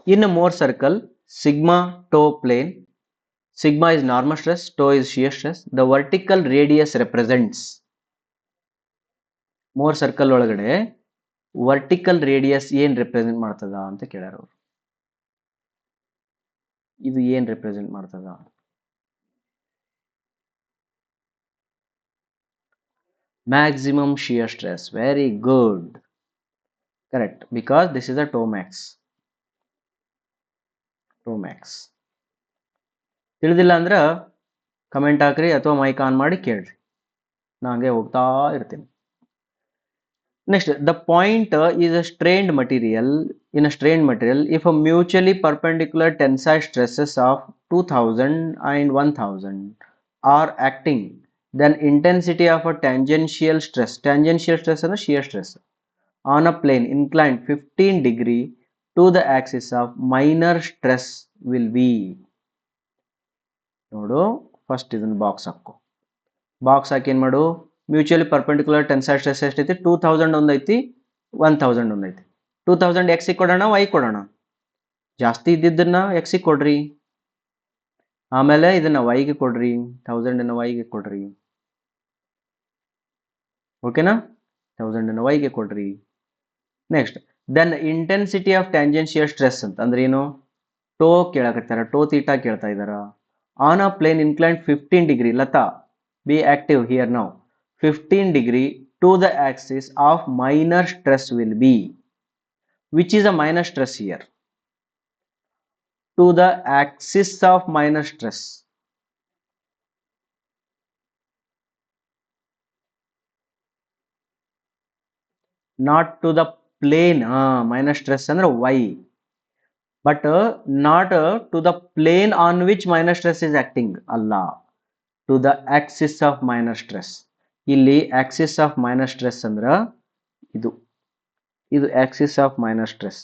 In a Mohr circle, sigma tau plane, sigma is normal stress, tau is shear stress. The vertical radius represents. Mohr circle ಒಳಗಡೆ vertical radius ಏನ್ represent ಮಾಡ್ತದ ಅಂತ ಕೇಳ್ಯಾರ ಅವರು. ಇದು ಏನ್ ರೆಪ್ರೆಸೆಂಟ್ ಮಾಡ್ತದ? Maximum shear stress. Very good. Correct. Because this is a tau max. Tau max. ತಿಳಿದಿಲ್ಲ ಅಂದ್ರೆ ಕಮೆಂಟ್ ಹಾಕ್ರಿ ಅಥವಾ ಮೈಕ್ ಆನ್ ಮಾಡಿ ಕೇಳ್ರಿ, ನಂಗೆ ಹೋಗ್ತಾ ಇರ್ತೀನಿ. Next, the point is a strained material. In a strained material, if a mutually perpendicular tensile stresses of 2000 and 1000 are acting, then intensity of a tangential stress and shear stress on a plane inclined 15 degree to the axis of minor stress will be. ನೋಡು, first ಇದನ್ನ box ಹಾಕೋ. Box ಹಾಕಿ ಏನು ಮಾಡು, mutually perpendicular tensile stress ಎಷ್ಟೈತಿ? 2000 ಒಂದೈತಿ, 1000 ಒಂದೈತಿ. 2000 ಎಕ್ಸಿಗೆ ಕೊಡೋಣ, Y ಕೊಡೋಣ? ಜಾಸ್ತಿ ಇದ್ದಿದ್ದನ್ನ ಎಕ್ಸಿಗೆ ಕೊಡ್ರಿ, ಆಮೇಲೆ ಇದನ್ನ ವೈಗೆ ಕೊಡ್ರಿ, 1000 ವೈಗೆ ಕೊಡ್ರಿ. ಓಕೆನಾ? 1000 ವೈಗೆ ಕೊಡ್ರಿ. Next, then intensity of tangential stress ಅಂತ ಅಂದ್ರೆ ಏನು? ಟೋ ಕೇಳಕತ್ತಾರ, ಟೋ ತೀಟಾ ಕೇಳ್ತಾ ಇದಾರ. On a plane inclined 15 degree, Latha be active here now, 15 degree to the axis of minor stress will be. Which is a minor stress here? To the axis of minor stress. Not to the plane. Minor stress ಅಂದ್ರೆ y. But not to the plane on which minor stress is acting. ಅಲ್ಲ, to the axis of minor stress. ಇಲ್ಲಿ axis of minor stress ಅಂದ್ರ ಇದು axis of minor stress.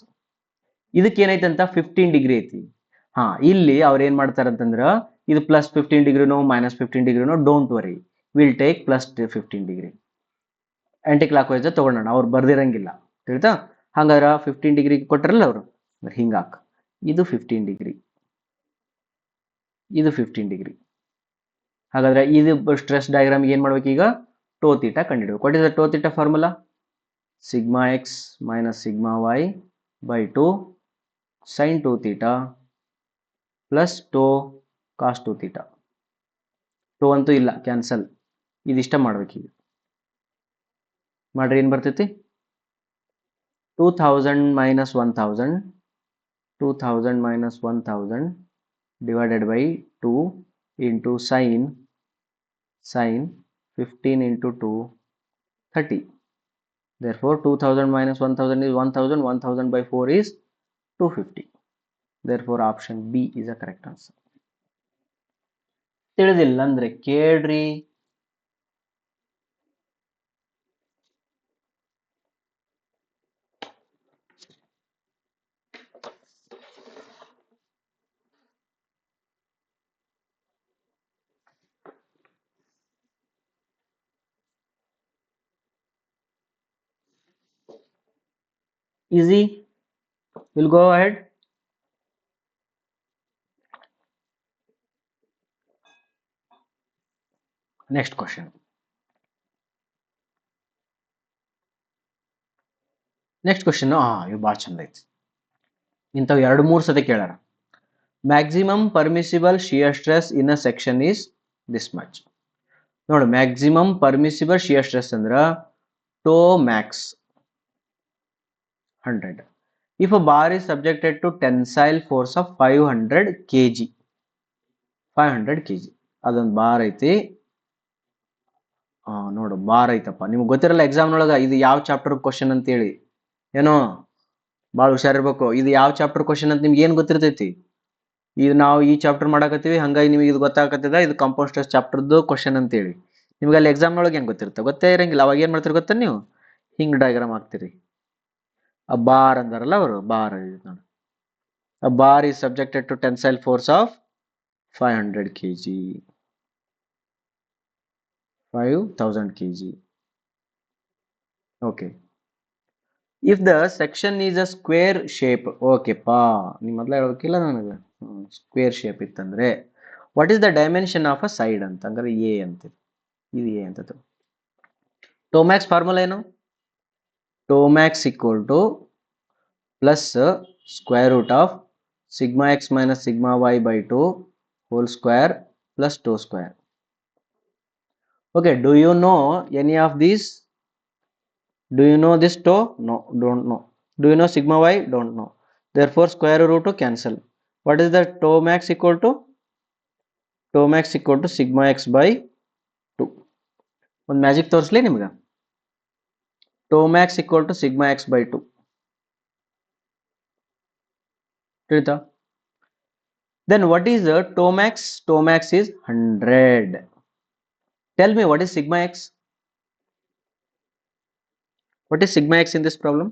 ಇದಕ್ಕೆ ಏನೈತಂತ 15 degree ಐತಿ. ಇಲ್ಲಿ ಅವ್ರು ಏನ್ ಮಾಡ್ತಾರಂತಂದ್ರ ಇದು ಪ್ಲಸ್ 15 ಡಿಗ್ರಿನೋ ಮೈನಸ್ 15 ಡಿಗ್ರಿನೋ, don't worry, will take plus 15 degree. Anticlockwise ತಗೊಳ್ಳೋಣ, ಅವ್ರು ಬರ್ದಿರಂಗಿಲ್ಲ, ತಿಳಿತಾ? ಹಂಗಾರ 15 ಡಿಗ್ರಿ ಕೊಟ್ಟರಲ್ಲ ಅವರು, ಹಿಂಗಾಕ, ಇದು 15 ಡಿಗ್ರಿ, ಇದು 15 ಡಿಗ್ರಿ. ಹಾಗಾದ್ರೆ ಇದು ಸ್ಟ್ರೆಸ್ ಡಯಾಗ್ರಾಮ್ ಏನ್ ಮಾಡ್ಬೇಕು ಈಗ? ಟೋ ತೀಟಾ ಕಂಡುಹಿಡಬೇಕು. What is the tau theta formula? Sigma x minus sigma y by 2 sin 2 theta plus tau cos 2 theta. Tau ಅಂತೂ ಇಲ್ಲ, ಕ್ಯಾನ್ಸಲ್. ಇದಿಷ್ಟ ಮಾಡ್ಬೇಕೀಗ. ಮಾಡ್ರಿ, ಏನು ಬರ್ತೈತಿ? 2000 minus 1000, 2000 minus 1000 divided by 2 into sin 15 into 2, 30. Therefore 2000 minus 1000 is 1000, 1000 by 4 is 250. Therefore option B is a correct answer. ತಿಳಿದಿಲ್ಲ ಅಂದ್ರೆ ಕೇಳ್ರಿ. Easy. We'll go ahead. Next question. Next question ಇವು ಭಾಳ ಚಂದ ಐತಿ. ಇಂಥವು 2-3 ಸತಿ ಕೇಳ್ಯಾರ. Maximum permissible shear stress in a section is this much. ನೋಡಿ, ಮ್ಯಾಕ್ಸಿಮಮ್ ಪರ್ಮಿಸಿಬಲ್ ಶಿಯರ್ ಸ್ಟ್ರೆಸ್ ಅಂದ್ರ tau max 100. If a bar is subjected to tensile force of 500 kg, 500 kg, ಅದೊಂದು ಬಾರ್ ಐತಿ. ನೋಡು, ಬಾರ್ ಐತಪ್ಪ. ನಿಮ್ಗೆ ಗೊತ್ತಿರಲ್ಲ ಎಕ್ಸಾಮ್ನೊಳಗ ಇದು ಯಾವ ಚಾಪ್ಟರ್ ಕ್ವಶನ್ ಅಂತೇಳಿ, ಏನೋ ಭಾಳ ಹುಷಾರಿರ್ಬೇಕು. ಇದು ಯಾವ ಚಾಪ್ಟರ್ ಕ್ವಶನ್ ಅಂತ ನಿಮ್ಗೆ ಏನು ಗೊತ್ತಿರ್ತೈತಿ? ಇದು ನಾವು ಈ ಚಾಪ್ಟರ್ ಮಾಡಾಕತ್ತೀವಿ, ಹಂಗಾಗಿ ನಿಮಗೆ ಇದು ಗೊತ್ತಾಗತ್ತದ, ಇದು ಕಾಂಪೌಂಡ್ ಸ್ಟ್ರೆಸ್ ಚಾಪ್ಟರ್ದು ಕ್ವಶನ್ ಅಂತೇಳಿ. ನಿಮ್ಗೆ ಅಲ್ಲಿ ಎಕ್ಸಾಮ್ನೊಳಗೆ ಏನು ಗೊತ್ತಿರುತ್ತೆ? ಗೊತ್ತೇ ಇರಂಗಿಲ್ಲ. ಅವಾಗ ಏನು ಮಾಡ್ತೀರಿ ಗೊತ್ತಾ ನೀವು? ಹಿಂಗೆ ಡಯಾಗ್ರಾಮ್ ಹಾಕ್ತೀರಿ. ಆ ಬಾರ್ ಅಂದಾರಲ್ಲ ಅವರು, ಬಾರ್ ನೋಡಿ. A bar is subjected to tensile force of 500 kg, 5000 kg. Okay. If the section is a square shape, ಓಕೆಪಾ ನೀವು ಮೊದಲೇ ಹೇಳ್ಬೇಕಿಲ್ಲ ನನಗೆ, ಸ್ಕ್ವೇರ್ ಶೇಪ್ ಇತ್ತಂದ್ರೆ what is the dimension of a side ಅಂತ, ಹಂಗಾರೆ ಎ ಅಂತ, ಇದು ಎ ಅಂತ. ಟೋಮ್ಯಾಕ್ಸ್ ಫಾರ್ಮುಲಾ ಏನು? Tau max equal to plus square root of sigma x minus sigma y by two whole square plus tau square. Okay, do you know any of these? Do you know this tau? No, don't know. Do you know sigma y? Don't know. Therefore, square root to cancel. What is the tau max equal to? Tau max equal to sigma x by 2. ಒಂದು magic ತೋರಿಸ್ಲಿ ನಿಮ್ಗೆ. Tau max equal to sigma x by 2. ತಿಳಿತಾ? Then what is the tau max? Tau max is 100. Tell me what is sigma x? What is sigma x in this problem?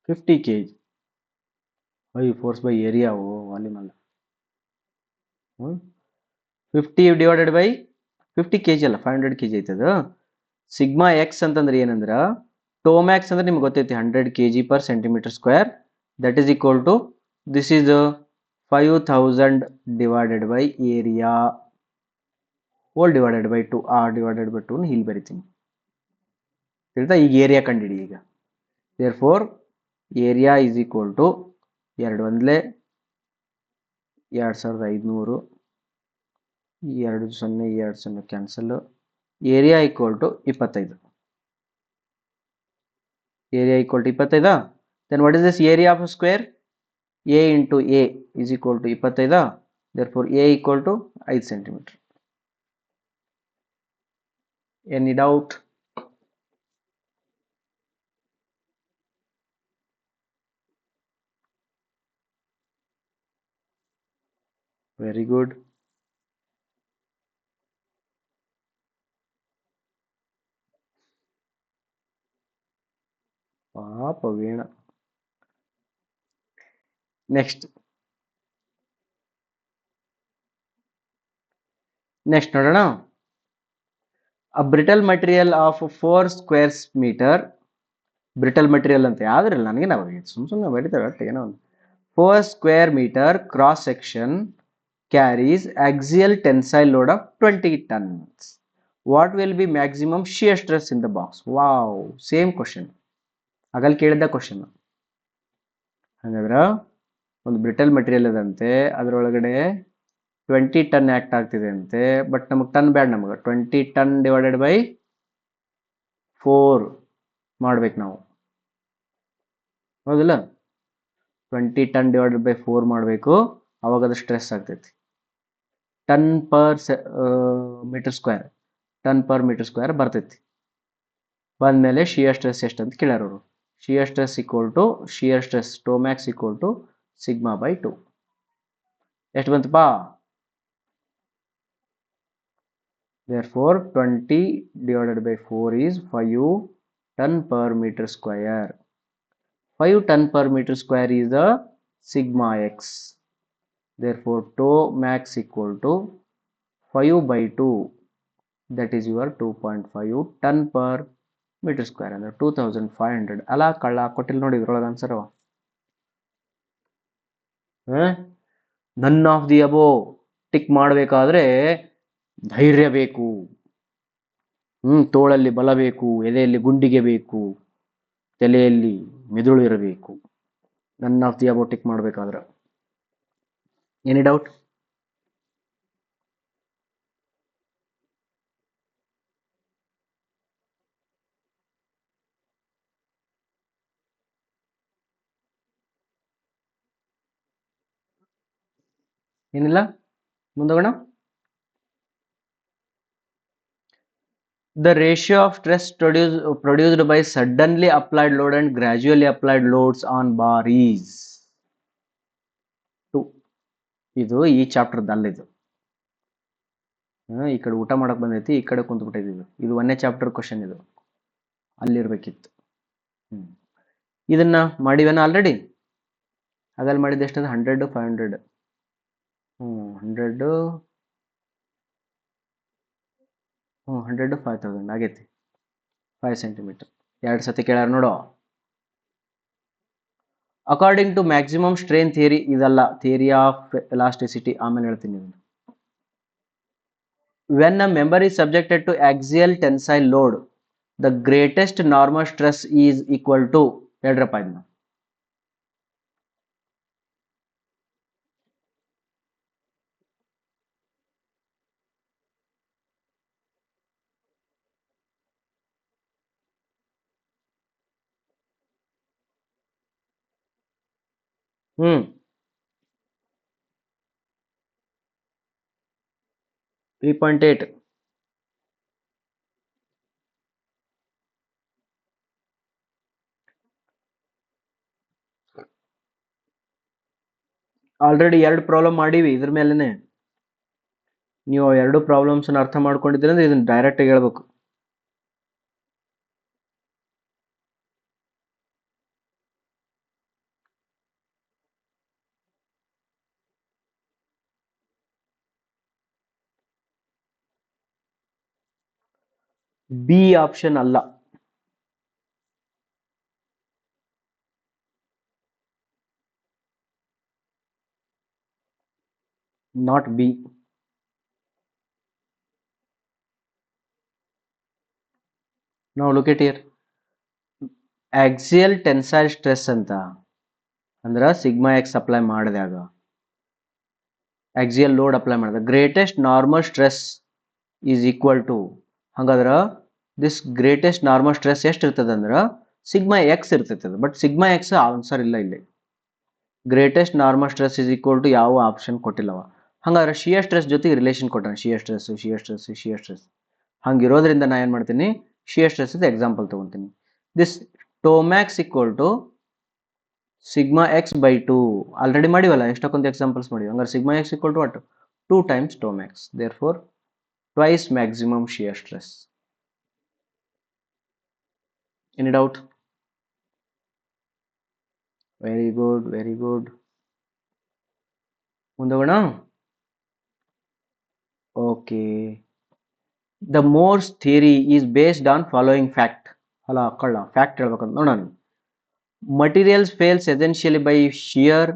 Fifty kg. Why force by area? Oh, volume ಅಲ್ಲ. 50 divided by 50 kg ಅಲ್ಲ, 500 kg ಐತದ. Sigma X ಅಂತಂದ್ರೆ ಏನಂದ್ರ, ಟೋಮ್ಯಾಕ್ಸ್ ಅಂದ್ರೆ ನಿಮ್ಗೆ ಗೊತ್ತೈತಿ 100 kg per centimeter square. That is equal to, this is 5000 divided by area whole divided by 2, r divided by 2 ಇಲ್ಲಿ ಬರಿತೀನಿ. ತಿಳಿತಾ? ಈಗ ಏರಿಯಾ ಕಂಡಿಡಿ ಈಗ. therefore area is equal to 2 ಒಂದ್ಲೆ 2500, 2 0 2 0 cancel. Area equal to 25. Area equal to 25. Then what is this area of square? A into a is equal to 25. Therefore a equal to 5 centimetre. Any doubt? Very good. ಪಾಪ Veena. Next ನೋಡೋಣ. A brittle material of 4 square metre. Brittle material ಅಂತ ಯಾವ್ದ್ರಲ್ಲ ನನಗೆ ನಾವು ಸುಮ್ಮನೆ ಬರೀತಾರೆ ಒಟ್ಟು ಏನೋ ಒಂದು. 4 square meter cross section carries axial tensile load of 20 tons. What will be maximum shear stress in the box? Wow, same question. ಆಗಲ್ಲಿ ಕೇಳಿದ್ದ ಕ್ವಶನ್. ಹಾಗಾದ್ರೆ ಒಂದು ಬ್ರಿಟಲ್ ಮಟೀರಿಯಲ್ ಅದಂತೆ, ಅದರೊಳಗಡೆ 20 ಟನ್ ಆಕ್ಟ್ ಆಗ್ತಿದೆ ಅಂತೆ. ಬಟ್ ನಮಗೆ ಟನ್ ಬ್ಯಾಡ್, ನಮಗೆ 20 ಟನ್ ಡಿವೈಡೆಡ್ ಬೈ 4 ಮಾಡ್ಬೇಕು ನಾವು, ಹೌದಿಲ್ಲ? 20 ಟನ್ ಡಿವೈಡೆಡ್ ಬೈ 4 ಮಾಡಬೇಕು, ಅವಾಗ ಅದು ಸ್ಟ್ರೆಸ್ ಆಗ್ತೈತಿ. Ton per meter square, ton per meter square ಬರ್ತೈತಿ. ಬಂದಮೇಲೆ ಶಿಯರ್ ಸ್ಟ್ರೆಸ್ ಎಷ್ಟು ಅಂತ ಕೇಳ್ಯಾರ ಅವರು. Shear stress equal to, shear stress tau max equal to sigma by 2. ಎಷ್ಟು ಬಂತಪ್ಪ? therefore 20 divided by 4 is 5 ton per meter square. 5 ton per meter square is the sigma x. Therefore tau max equal to 5 by 2, that is your 2.5 ton per meter square, ಅಂದ್ರೆ 2500. ಅಲ್ಲ ಕಳ್ಳ ಕೊಟ್ಟಿಲ್ಲ ನೋಡಿ ಇದ್ರೊಳಗೆ answer. ನನ್ of the above tick ಮಾಡಬೇಕಾದ್ರೆ ಧೈರ್ಯ ಬೇಕು, ತೋಳಲ್ಲಿ ಬಲ ಬೇಕು, ಎದೆಯಲ್ಲಿ ಗುಂಡಿಗೆ ಬೇಕು, ತಲೆಯಲ್ಲಿ ಮೆದುಳು ಇರಬೇಕು. None of the above tick ಮಾಡಬೇಕಾದ್ರೆ. Any doubt? ಏನಿಲ್ಲ, ಮುಂದೋಗೋಣ. The ratio of stress produced by suddenly applied load and gradually applied loads on bar is 2. ಇದು ಈ ಚಾಪ್ಟರ್ ಅಲ್ಲಿದು. ಈ ಕಡೆ ಊಟ ಮಾಡಕ್ ಬಂದೈತಿ, ಈ ಕಡೆ ಕುಂತ್ಬಿಟ್ಟಿದ್ದೀವಿ. ಇದು 1ನೇ ಚಾಪ್ಟರ್ ಕ್ವಶನ್ ಇದು. ಅಲ್ಲಿರ್ಬೇಕಿತ್ತು. ಇದನ್ನ ಮಾಡಿವೇನ ಆಲ್ರೆಡಿ? ಹಾಗಲ್ಲಿ ಮಾಡಿದ್ದು ಎಷ್ಟದ? 100 500 100 100 5000 ಆಗೈತಿ. 5 ಸೆಂಟಿಮೀಟರ್ 2 ಸತಿ ಕೇಳ್ಯಾರ ನೋಡು. According to maximum strain theory, ಇದಲ್ಲ ಥಿಯರಿ ಆಫ್ ಎಲಾಸ್ಟಿಸಿಟಿ, ಆಮೇಲೆ ಹೇಳ್ತೀನಿ. When a member is subjected to axial tensile load, the greatest normal stress is equal to, ಹೇಳ್ರಪ್ಪ ಇದನ್ನ. ಹ್ಮ್ 3.8. ಆಲ್ರೆಡಿ 2 ಪ್ರಾಬ್ಲಮ್ ಮಾಡೀವಿ ಇದ್ರ ಮೇಲೆನೆ. ನೀವು 2 ಪ್ರಾಬ್ಲಮ್ಸ್ ಅರ್ಥ ಮಾಡ್ಕೊಂಡಿದ್ದೀರಿ ಅಂದ್ರೆ ಇದನ್ನ ಡೈರೆಕ್ಟ್ ಆಗಿ ಹೇಳ್ಬೇಕು. ಬಿ ಆಪ್ಷನ್ ಅಲ್ಲ. Not B. ನಾವು look at here. Axial tensile stress ಅಂತ ಅಂದ್ರೆ ಸಿಗ್ಮಾ ಎಕ್ಸ್ ಅಪ್ಲೈ ಮಾಡಿದಾಗ, ಆಕ್ಸಿಯಲ್ ಲೋಡ್ ಅಪ್ಲೈ ಮಾಡಿದಾಗ greatest normal stress is equal to, ಹಂಗಾದ್ರೆ ದಿಸ್ ಗ್ರೇಟೆಸ್ಟ್ ನಾರ್ಮಲ್ ಸ್ಟ್ರೆಸ್ ಎಷ್ಟು ಇರ್ತದೆ ಅಂದ್ರೆ ಸಿಗ್ಮಾ ಎಕ್ಸ್ ಇರ್ತೈತೆ. ಬಟ್ ಸಿಗ್ಮಾ ಎಕ್ಸ್ ಆನ್ಸರ್ ಇಲ್ಲ ಇಲ್ಲಿ. Greatest normal stress is equal to ಯಾವ ಆಪ್ಷನ್ ಕೊಟ್ಟಿಲ್ಲವ. ಹಂಗಾದ್ರೆ ಶಿಯರ್ ಸ್ಟ್ರೆಸ್ ಜೊತೆಗೆ ರಿಲೇಷನ್ ಕೊಟ್ಟಾನೆ. ಶಿಯರ್ ಸ್ಟ್ರೆಸ್ ಹಂಗಿರೋದ್ರಿಂದ ನಾ ಏನು ಮಾಡ್ತೀನಿ, ಶಿಯರ್ ಸ್ಟ್ರೆಸ್ ಎಕ್ಸಾಂಪಲ್ ತಗೊಂತೀನಿ. This tau max equal to sigma x by 2 already ಮಾಡಿವಲ್ಲ, ಎಷ್ಟಕ್ಕೊಂದು ಎಕ್ಸಾಂಪಲ್ಸ್ ಮಾಡಿವಿ. ಹಂಗಾರೆ sigma x equal to what? 2 times tau max. Therefore twice maximum shear stress. Any doubt? Very good, very good. ಮುಂದೋಗೋಣ. Okay. The Mohr's theory is based on following fact. ಅಲ್ಲ ಕಳ್ಳ fact ಹೇಳ್ಬೇಕಂತ ನೋಡೋಣ. Materials fails essentially by shear.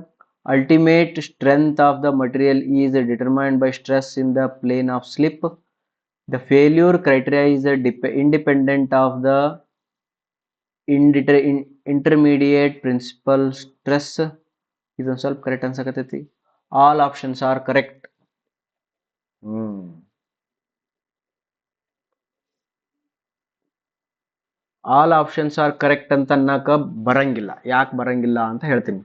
Ultimate strength of the material is determined by stress in the plane of slip. The failure criteria is independent of the intermediate principal stress. ಇದೊಂದು ಸ್ವಲ್ಪ correct ಅನ್ಸಕತ್ತೈತಿ. All options are correct. All options are correct ಅಂತ ಅನ್ನಕ ಬರಂಗಿಲ್ಲ. ಯಾಕೆ ಬರಂಗಿಲ್ಲ ಅಂತ ಹೇಳ್ತೀನಿ.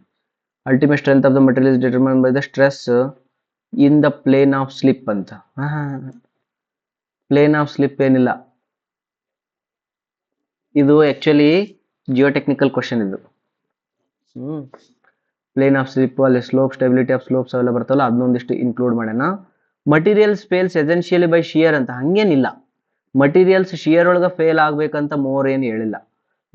Ultimate strength of the material is determine by the stress in the plane of slip ಅಂತ. ಪ್ಲೇನ್ ಆಫ್ ಸ್ಲಿಪ್ ಏನಿಲ್ಲ, ಇದು ಆಕ್ಚುಲಿ ಜಿಯೋಟೆಕ್ನಿಕಲ್ ಕ್ವಶನ್ ಇದು. ಪ್ಲೇನ್ ಆಫ್ ಸ್ಲಿಪ್ ಅಲ್ಲಿ ಸ್ಲೋಪ್, ಸ್ಟೆಬಿಲಿಟಿ ಆಫ್ ಸ್ಲೋಪ್ಸ್ ಅವೆಲ್ಲ ಬರ್ತಲ್ಲ, ಅದನ್ನೊಂದಿಷ್ಟು ಇನ್ಕ್ಲೂಡ್ ಮಾಡ್ಯಾನ. Materials fails essentially by shear ಅಂತ ಹಂಗೇನಿಲ್ಲ. ಮಟೀರಿಯಲ್ಸ್ ಶಿಯರ್ ಒಳಗೆ ಫೇಲ್ ಆಗ್ಬೇಕಂತ ಮೋರ್ ಏನು ಹೇಳಿಲ್ಲ.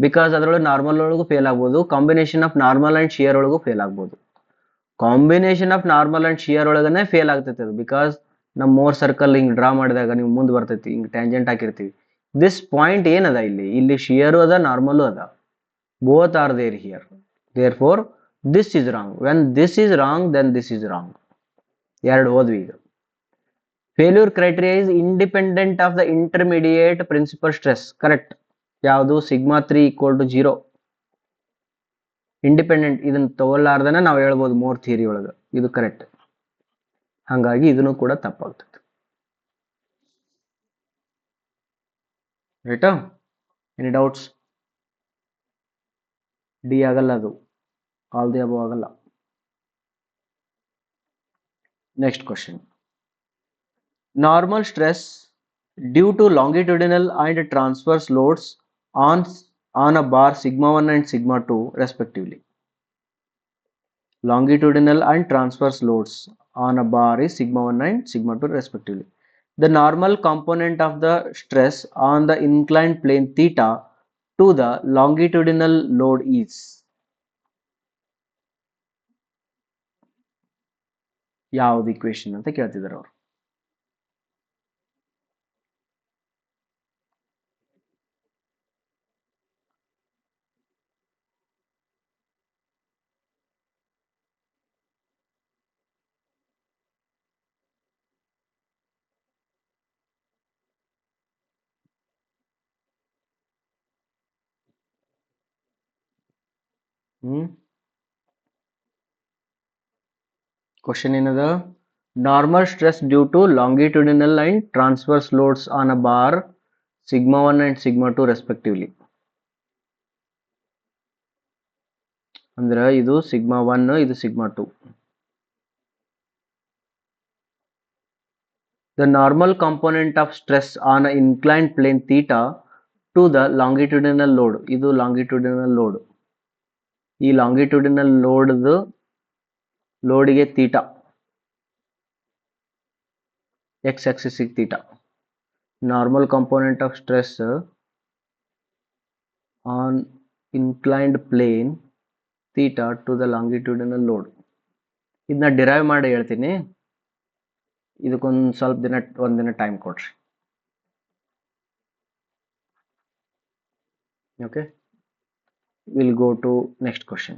ಬಿಕಾಸ್ ಅದರೊಳಗೆ ನಾರ್ಮಲ್ ಒಳಗೂ ಫೇಲ್ ಆಗ್ಬೋದು, combination of normal and shear ಒಳಗೂ ಫೇಲ್ ಆಗ್ಬೋದು. Combination of normal and shear ಒಳಗನೆ ಫೇಲ್ ಆಗ್ತೈತೆ ಅದು. ಬಿಕಾಸ್ ನಮ್ಮ ಮೋರ್ ಸರ್ಕಲ್ ಹಿಂಗೆ ಡ್ರಾ ಮಾಡಿದಾಗ ನೀವು ಮುಂದೆ ಬರ್ತೈತಿ, ಹಿಂಗೆ ಟ್ಯಾಂಜೆಂಟ್ ಹಾಕಿರ್ತೀವಿ. ದಿಸ್ ಪಾಯಿಂಟ್ ಏನದ ಇಲ್ಲಿ ಶಿಯರು ಅದ, ನಾರ್ಮಲು ಅದ. Both are there here. Therefore this is wrong. When this is wrong then this is wrong. ಎರಡು ಓದ್ವಿ ಈಗ. Failure criteria is independent of the intermediate principal stress. Correct. ಯಾವುದು? Sigma 3 equal to 0. Independent. ಇದನ್ನ ತಗೊಳ್ಳಾರ್ದನ ನಾವು ಹೇಳ್ಬೋದು more theory ಒಳಗೆ. ಇದು ಕರೆಕ್ಟ್. ಹಾಗಾಗಿ ಇದನ್ನು ಕೂಡ ತಪ್ಪಾಗ್ತದೆ. ರೈಟಾ? Any doubts? ಡಿ ಆಗಲ್ಲ, ಅದು ಆಲ್ ದಿ ಅಬೌವ್ ಆಗಲ್ಲ. Next question. Normal stress due to longitudinal and transverse loads on a bar sigma 1 and sigma 2 respectively. Longitudinal and transverse loads on a bar is sigma 1 and sigma 2 respectively. The normal component of the stress on the inclined plane theta to the longitudinal load is. ಯಾವುದು equation ಅಂತ ಕೇಳ್ತಿದ್ದಾರೆ ಅವರು. Question ಏನದ? Normal stress due to longitudinal and transverse loads on a bar sigma 1 and sigma 2 respectively. ಅಂದ್ರೆ ಇದು sigma 1, ಇದು sigma 2. The normal component of stress on an inclined plane theta to the longitudinal load. ಇದು longitudinal load. ಈ longitudinal load ಗೆ theta, x axis ಗೆ theta. Normal component of stress on inclined plane theta to the longitudinal load. ಇದನ್ನ derive ಮಾಡಿ ಹೇಳ್ತೀನಿ. ಇದಕ್ಕೊಂದು ಸ್ವಲ್ಪ ದಿನ, ಒಂದಿನ ಟೈಮ್ ಕೊಡ್ರಿ. Okay, we'll go to next question.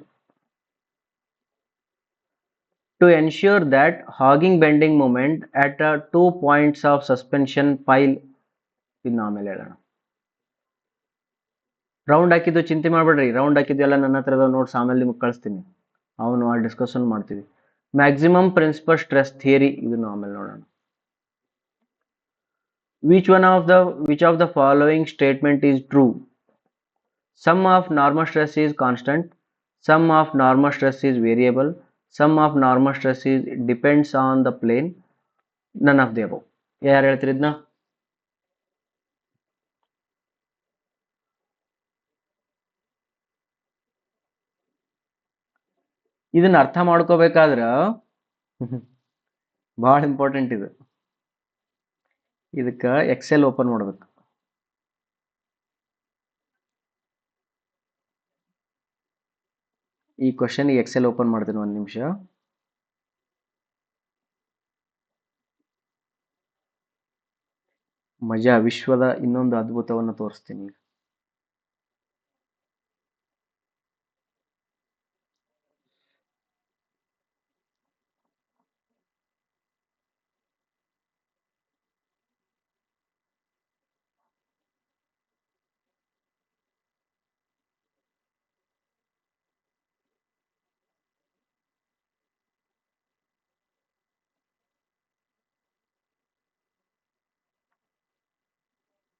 To ensure that hogging bending moment at 2 points of suspension pile, ಇನ್ನು ಆಮೇಲೆ ಹೇಳೋಣ. ರೌಂಡ್ ಹಾಕಿದ್ದು ಚಿಂತೆ ಮಾಡ್ಬೇಡ್ರಿ, ರೌಂಡ್ ಹಾಕಿದ್ದು ಎಲ್ಲ ನನ್ನ ಹತ್ರದ ನೋಟ್ಸ್ ಆಮೇಲೆ ನಿಮ್ಗೆ ಕಳಿಸ್ತೀನಿ. ಅವನು ಆ ಡಿಸ್ಕಷನ್ ಮಾಡ್ತೀವಿ. ಮ್ಯಾಕ್ಸಿಮಮ್ ಪ್ರಿನ್ಸಿಪಲ್ ಸ್ಟ್ರೆಸ್ ಥಿಯರಿ, ಇದನ್ನು ಆಮೇಲೆ ನೋಡೋಣ. Which of the following statement is true? Sum of normal stress is constant. Sum of normal stress is variable. Sum of normal stress is depends on the plane. None of the above. ಯಾರು ಹೇಳ್ತೀರಿ ಇದನ್ನ? ಇದನ್ನ ಅರ್ಥ ಮಾಡ್ಕೋಬೇಕಾದ್ರ ಬಹಳ important ಇದು. ಇದಕ್ಕೆ Excel open ಮಾಡ್ಬೇಕು. ಈ ಕ್ವಶನ್ ಎಕ್ಸೆಲ್ ಓಪನ್ ಮಾಡ್ತೀನಿ, ಒಂದು ನಿಮಿಷ. ಮಜಾ, ವಿಶ್ವದ ಇನ್ನೊಂದು ಅದ್ಭುತವನ್ನು ತೋರಿಸ್ತೀನಿ.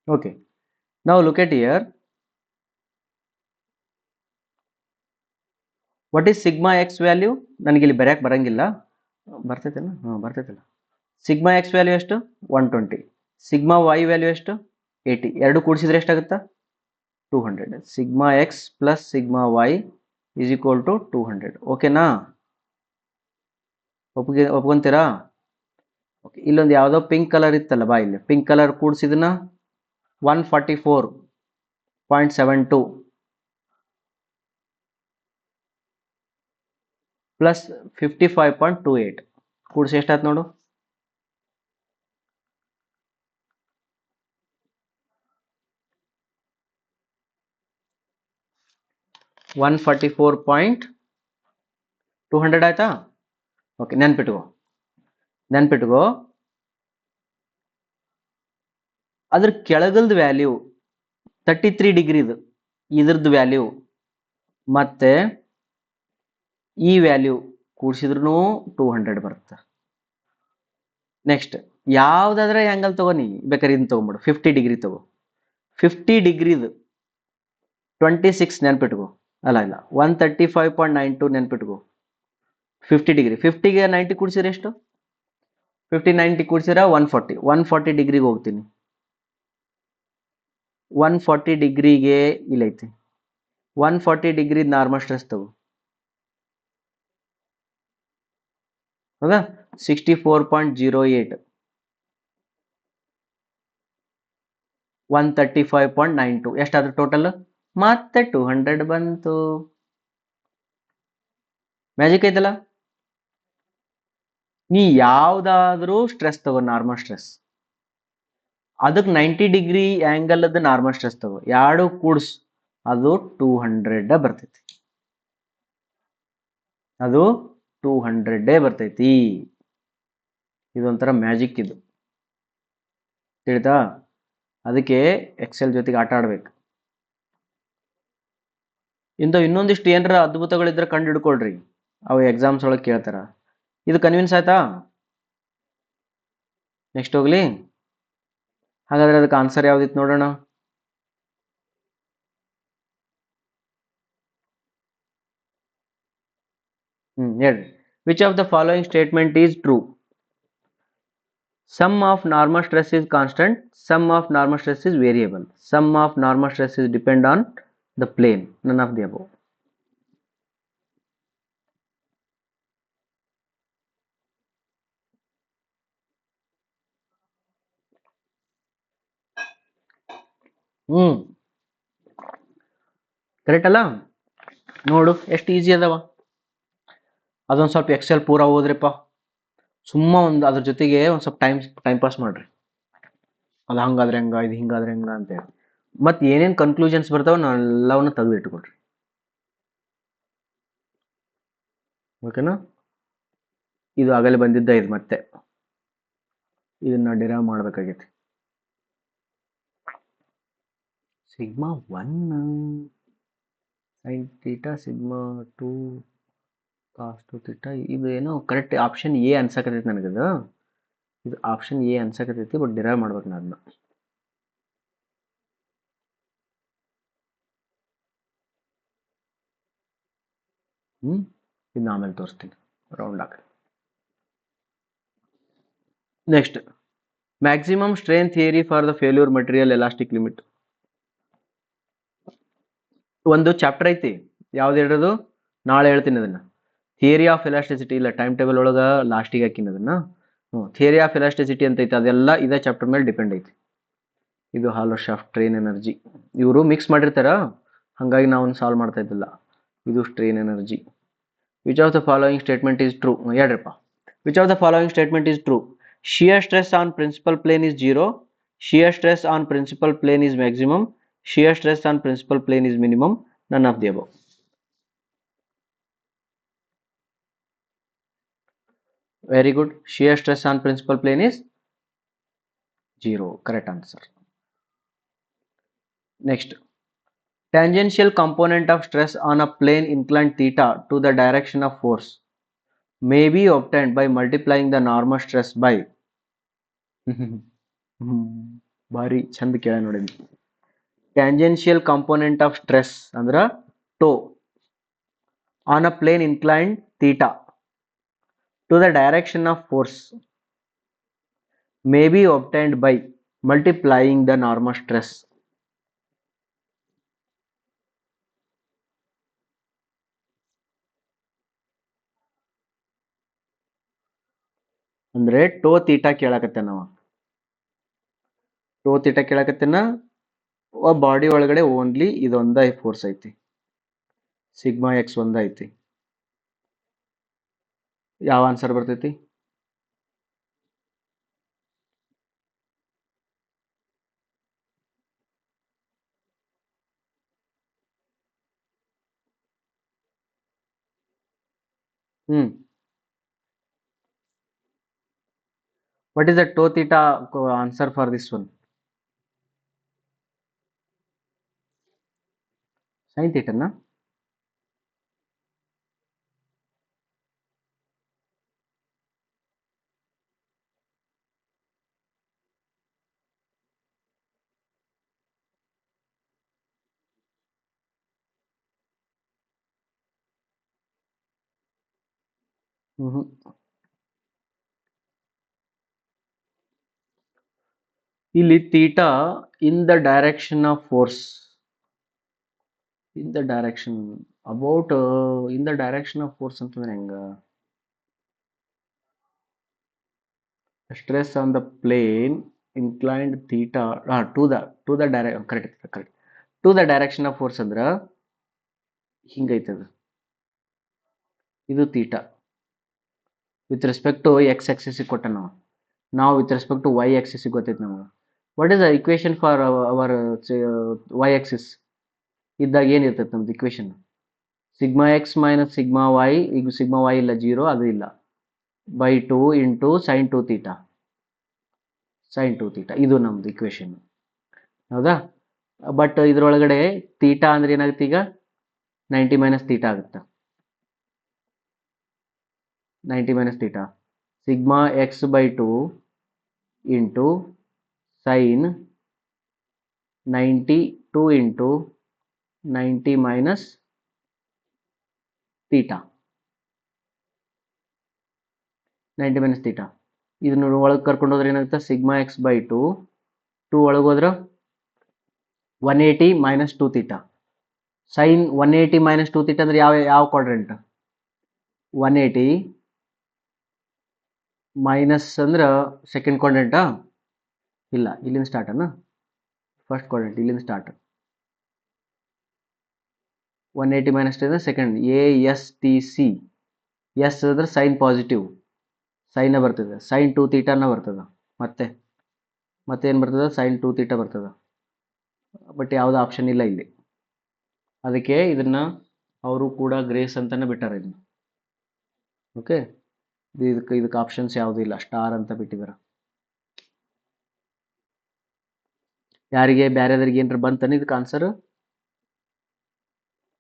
Okay, now look at here. What is sigma x value? ನನಗೆ ಇಲ್ಲಿ ಬರೆಯಕ್ಕೆ ಬರಂಗಿಲ್ಲ, ಬರ್ತೈತೇನ? ಬರ್ತೈತಲ್ಲ. ಸಿಗ್ಮಾ ಎಕ್ಸ್ ವ್ಯಾಲ್ಯೂ ಎಷ್ಟು? 120. ಸಿಗ್ಮಾ ವೈ ವ್ಯಾಲ್ಯೂ ಎಷ್ಟು? 80. ಎರಡು ಕೂಡಿಸಿದ್ರೆ ಎಷ್ಟಾಗುತ್ತಾ? 200. Sigma x plus sigma y is equal to 200. ಓಕೆನಾ? ಒಪ್ಕೊಂತೀರಾ? ಓಕೆ, ಇಲ್ಲೊಂದು ಯಾವುದೋ ಪಿಂಕ್ ಕಲರ್ ಇತ್ತಲ್ಲ, ಬಾ ಇಲ್ಲಿ ಪಿಂಕ್ ಕಲರ್ ಕೂಡಿಸಿದನ 144.72 ಪ್ಲಸ್ 55.28 ಕೂಡಿಸಿ ಎಷ್ಟಾಯ್ತು ನೋಡು? 144.200 ಆಯ್ತಾ? ಓಕೆ, ನೆನ್ಪಿಟ್ಕೋ. ಅದ್ರ ಕೆಳಗಲ್ದ ವ್ಯಾಲ್ಯೂ 33 ಡಿಗ್ರಿದು, ಇದ್ರದ್ದು ವ್ಯಾಲ್ಯೂ ಮತ್ತೆ ಈ ವ್ಯಾಲ್ಯೂ ಕೂಡಿಸಿದ್ರು 200 ಬರುತ್ತೆ. ನೆಕ್ಸ್ಟ್ ಯಾವ್ದಾದ್ರೆ ಆ್ಯಂಗಲ್ ತಗೋ, ನೀ ಬೇಕಾದ್ರೆ ಇದನ್ನ ತಗೊಂಬಿಡು. 50 ಡಿಗ್ರಿ ತಗೋ. 50 ಡಿಗ್ರಿದು 26 ನೆನ್ಪಿಟ್ಕೋ. ಇಲ್ಲ 135.92 ನೆನ್ಪಿಟ್ಕೋ. 50 ಡಿಗ್ರಿ, 50ಗೆ 90 ಕೂಡಿಸಿದ್ರೆ ಎಷ್ಟು? 50 90 ಕೂಡಿಸಿದ್ರೆ 140 ಡಿಗ್ರಿಗೆ ಹೋಗ್ತೀನಿ. 140 ಡಿಗ್ರಿಗೆ ಇಲ್ಲೈತಿ. 140 ಡಿಗ್ರಿ ನಾರ್ಮಲ್ ಸ್ಟ್ರೆಸ್ ತಗೋ. ಹೌದಾ? 64.08, 135.92 ಎಷ್ಟಾದ್ರೂ ಟೋಟಲ್? ಮತ್ತೆ 200 ಬಂತು. ಮ್ಯಾಜಿಕ್ ಐತಲ್ಲ. ನೀ ಯಾವ್ದಾದ್ರೂ ಸ್ಟ್ರೆಸ್ ತಗೋ, ನಾರ್ಮಲ್ ಸ್ಟ್ರೆಸ್, ಅದಕ್ಕೆ 90 ಡಿಗ್ರಿ ಆಂಗಲ್ ಅದ ನಾರ್ಮಲ್ ಸ್ಟ್ರೆಸ್ ತಗೋ, ಎರಡು ಕೂಡ್ಸ್, ಅದು 200 ಬರ್ತೈತಿ. ಅದು 200 ಬರ್ತೈತಿ. ಇದೊಂಥರ ಮ್ಯಾಜಿಕ್ ಇದು, ತಿಳಿತಾ? ಅದಕ್ಕೆ ಎಕ್ಸೆಲ್ ಜೊತೆಗೆ ಆಟ ಆಡ್ಬೇಕು. ಇಂಥವು ಇನ್ನೊಂದಿಷ್ಟು ಏನಾರ ಅದ್ಭುತಗಳಿದ್ರೆ ಕಂಡು ಹಿಡ್ಕೊಳ್ರಿ, ಅವು ಎಕ್ಸಾಮ್ಸ್ ಒಳಗೆ ಕೇಳ್ತಾರ. ಇದು ಕನ್ವಿನ್ಸ್ ಆಯ್ತಾ? ನೆಕ್ಸ್ಟ್ ಹೋಗ್ಲಿ. ಹಾಗಾದ್ರೆ ಅದಕ್ಕೆ ಆನ್ಸರ್ ಯಾವ್ದಿತ್ತು ನೋಡೋಣ. ಹೇಳ್ರಿ. Which of the following statement is true? Sum of normal stress is constant. Sum of normal stress is variable. Sum of normal stress is depend on the plane. None of the above. Correct ಅಲ್ಲ? ನೋಡು ಎಷ್ಟು easy ಅದಾವ. ಅದೊಂದು ಸ್ವಲ್ಪ Excel ಪೂರ ಓದ್ರಿಪ್ಪ. ಸುಮ್ಮ ಒಂದು ಅದ್ರ ಜೊತೆಗೆ ಒಂದು ಸ್ವಲ್ಪ ಟೈಮ್ ಪಾಸ್ ಮಾಡ್ರಿ. ಅದು ಹಂಗಾದ್ರೆ ಹೆಂಗ, ಇದು ಹಿಂಗಾದ್ರೆ ಹೆಂಗ ಅಂತೇಳಿ. ಮತ್ತೆ ಏನೇನು ಕನ್ಕ್ಲೂಷನ್ಸ್ ಬರ್ತಾವ ನಾವೆಲ್ಲವನ್ನ ತೆಗೆದು ಇಟ್ಕೊಳ್ರಿ. ಓಕೆನಾ? ಇದು ಆಗಲೇ ಬಂದಿದ್ದ, ಇದು ಮತ್ತೆ ಇದನ್ನ ಡಿರೈವ್ ಮಾಡ್ಬೇಕಾಗೈತಿ. Sigma 1 sin theta sigma 2 cos 2 theta. ಇದು ಏನೋ ಕರೆಕ್ಟ್ ಆಪ್ಷನ್ ಎ ಅನ್ಸಕತೈತಿ ನನಗದು. ಇದು ಆಪ್ಷನ್ ಎ ಅನ್ಸಕತೈತಿ, ಬಟ್ ಡಿರೈವ್ ಮಾಡ್ಬೇಕು ನಾ ಅದನ್ನ. ಇದನ್ನ ಆಮೇಲೆ ತೋರಿಸ್ತೀನಿ ರೌಂಡ್ ಹಾಕಿ. Next, maximum strength theory for the failure material elastic limit. ಒಂದು ಚಾಪ್ಟರ್ ಐತಿ, ಯಾವ್ದು ಹೇಳೋದು? ನಾಳೆ ಹೇಳ್ತೀನಿ ಅದನ್ನ. ಥಿಯರಿ ಆಫ್ ಎಲಾಸ್ಟಿಸಿಟಿ, ಇಲ್ಲ ಟೈಮ್ ಟೇಬಲ್ ಒಳಗೆ ಲಾಸ್ಟಿಗೆ ಹಾಕಿನ ಅದನ್ನ. ಥಿಯರಿ ಆಫ್ ಎಲಾಸ್ಟಿಸಿಟಿ ಅಂತ ಐತಿ, ಅದೆಲ್ಲ ಇದೇ ಚಾಪ್ಟರ್ ಮೇಲೆ ಡಿಪೆಂಡ್ ಐತಿ. ಇದು ಹಾಲೋ ಶಾಫ್ಟ್, ಸ್ಟ್ರೈನ್ ಎನರ್ಜಿ, ಇವರು ಮಿಕ್ಸ್ ಮಾಡಿರ್ತಾರ, ಹಾಗಾಗಿ ನಾವು ಸಾಲ್ವ್ ಮಾಡ್ತಾ ಇದ್ದಿಲ್ಲ. ಇದು strain energy. Which of the following statement is true? ಹೇಳ್ರಪ್ಪ. Which of the following statement is true? Shear stress on principal plane is 0. Shear stress on principal plane is maximum. Shear stress on principal plane is minimum. None of the above. Very good. Shear stress on principal plane is 0. Correct answer. Next. Tangential component of stress on a plane inclined theta to the direction of force may be obtained by multiplying the normal stress by ಭಾರಿ ಚಂದ ಕೇಳ ನೋಡಿ. Tangential component of stress ಅಂದ್ರ tau on a plane inclined theta to the direction of force may be obtained by multiplying the normal stress. ಅಂದ್ರೆ ಟೋ theta ಕೇಳಕತ್ತೆ ನಾವು. ಟೋ theta ಕೇಳಕತ್ತೇನ, body ಒಳಗಡೆ only ಇದೊಂದ force ಐತಿ, sigma X ಒಂದ ಐತಿ. ಯಾವ ಆನ್ಸರ್ ಬರ್ತೈತಿ? What is the tau theta answer for this one? Sin theta na? ಇಲ್ಲಿ theta in the direction of force, in the direction about in the direction of force ಅಂತಂದ್ರೆ ಹೆಂಗ? Stress on the plane inclined theta to the direct, correct. To the direction of force ಅಂದ್ರೆ ಹಿಂಗೈತದ, ಇದು theta with respect to x axis ಕೊಟ್ಟ ನಾವು with respect to y axis ಗೊತ್ತೈತೆ ನಮಗೆ. What is the equation for our y axis ಇದ್ದಾಗ ಏನಿರ್ತೈತೆ ನಮ್ದು equation? Sigma x minus sigma y, ಈಗ ಸಿಗ್ಮಾ ವೈ ಇಲ್ಲ, ಜೀರೋ ಅದು ಇಲ್ಲ, by 2 into sine 2 theta, sine 2 theta ಇದು ನಮ್ದು ಇಕ್ವೇಶನ್. ಹೌದಾ? ಬಟ್ ಇದ್ರೊಳಗಡೆ ಥೀಟಾ ಅಂದ್ರೆ ಏನಾಗುತ್ತೆ, ಈಗ 90 ಮೈನಸ್ ಥೀಟಾ ಆಗುತ್ತೆ. 90 minus theta sigma x by 2 into sign 92 into 90 minus theta, 90 minus theta. ಇದನ್ನ ಒಳಗೆ ಕರ್ಕೊಂಡು ಹೋದ್ರೆ ಏನಾಗುತ್ತೆ, ಸಿಗ್ಮಾ ಎಕ್ಸ್ ಬೈ 2 ಒಳಗೆ ಹೋದ್ರೆ 180 minus 2 theta. Sine 180 minus 2 theta ಅಂದ್ರೆ ಯಾವ ಕ್ವಾಡ್ರೆಂಟ್? 180 ಮೈನಸ್ ಅಂದ್ರೆ ಸೆಕೆಂಡ್ ಕ್ವಾಡ್ರೆಂಟಾ? ಇಲ್ಲ, ಇಲ್ಲಿಂದ ಸ್ಟಾರ್ಟ್ ಅನ್ನ, ಫಸ್ಟ್ ಕ್ವಾಡ್ರೆಂಟ್ ಇಲ್ಲಿಂದ ಸ್ಟಾರ್ಟ್. 180 ಮೈನಸ್ ಅಂದ್ರೆ second, A S T C. S ಅಂದ್ರೆ ಸೈನ್ ಪಾಸಿಟಿವ್, ಸೈನ್ ಬರ್ತದೆ, ಸೈನ್ 2 ಥೀಟಾನ ಬರ್ತದೆ, ಮತ್ತೆ ಏನು ಬರ್ತದೆ, ಸೈನ್ 2 ಥೀಟಾ ಬರ್ತದೆ. ಬಟ್ ಯಾವುದು ಆಪ್ಷನ್ ಇಲ್ಲ ಇಲ್ಲಿ, ಅದಕ್ಕೆ ಇದನ್ನ ಅವರು ಕೂಡ ಗ್ರೇಸ್ ಅಂತಾನೆ ಬಿಟ್ಟಾರೆ ಇದನ್ನ. ಓಕೆ, ಇದಕ್ಕೆ ಆಪ್ಷನ್ಸ್ ಯಾವುದು ಇಲ್ಲ, ಸ್ಟಾರ್ ಅಂತ ಬಿಟ್ಟಿದ್ದಾರೆ. ಯಾರಿಗೆ ಬೇರೆದವ್ರಿಗೆ ಏನಾರ ಬಂತಾನೆ ಇದಕ್ಕೆ ಆನ್ಸರ್?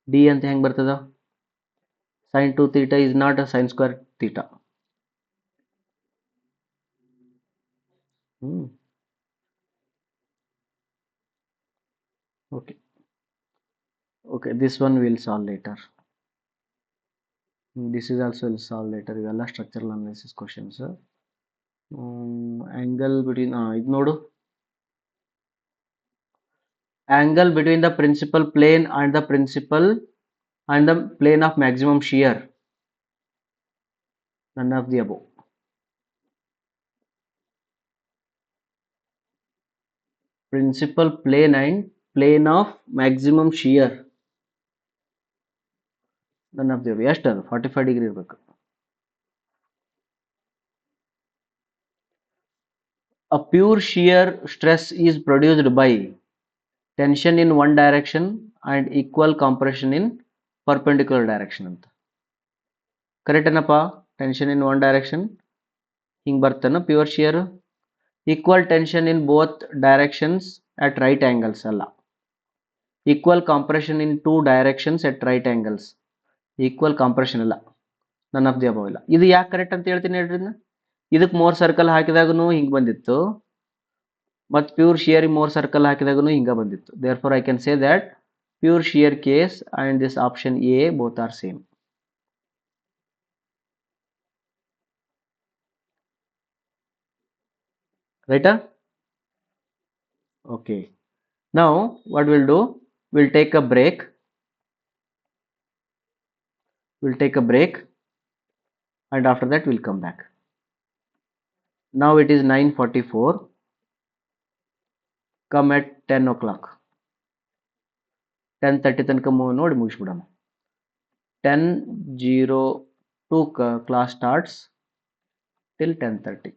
ಡಿ ಅಂತ ಹೆಂಗೆ ಬರ್ತದ? Sine 2 theta is not a sine square theta. Okay, this one we'll solve later. This is also will solve later. ಇವೆಲ್ಲ structural analysis questions. Angle between ಇದು ನೋಡು, angle between the principal plane and the plane of maximum shear, none of the above. Principal plane and plane of maximum shear, none of the above. ಎಷ್ಟು ಅದು 45 degree ಇರಬೇಕು. A pure shear stress is produced by tension in one direction and equal compression in perpendicular direction ಅಂತ. Correct ಏನಪ್ಪ? Tension in one direction ಹಿಂಗೆ ಬರ್ತಾನ pure shear. Equal tension in both directions at right angles ಅಲ್ಲ, equal compression in 2 directions at right angles, equal compression ಇಲ್ಲ, none of the above ಇಲ್ಲ. ಇದು ಯಾಕೆ correct ಅಂತ ಹೇಳ್ತೀನಿ ಹೇಳ್ರಿ. ಇದಕ್ಕೆ 3 ಸರ್ಕಲ್ ಹಾಕಿದಾಗೂ ಹಿಂಗೆ ಬಂದಿತ್ತು, ಮತ್ತು ಪ್ಯೂರ್ ಶಿಯರ್ 3 ಸರ್ಕಲ್ ಹಾಕಿದಾಗೂ ಹಿಂಗೆ ಬಂದಿತ್ತು. Therefore I can say that pure shear case and this option A both are same. Right? Okay. Now what we'll do, we'll take a break. And after that we'll come back. Now it is 9:44. Come at 10 o'clock. 10:30 ತನಕ ನೋಡಿ ಮುಗಿಸ್ಬಿಡೋಣ. 10:02 class starts till 10:30.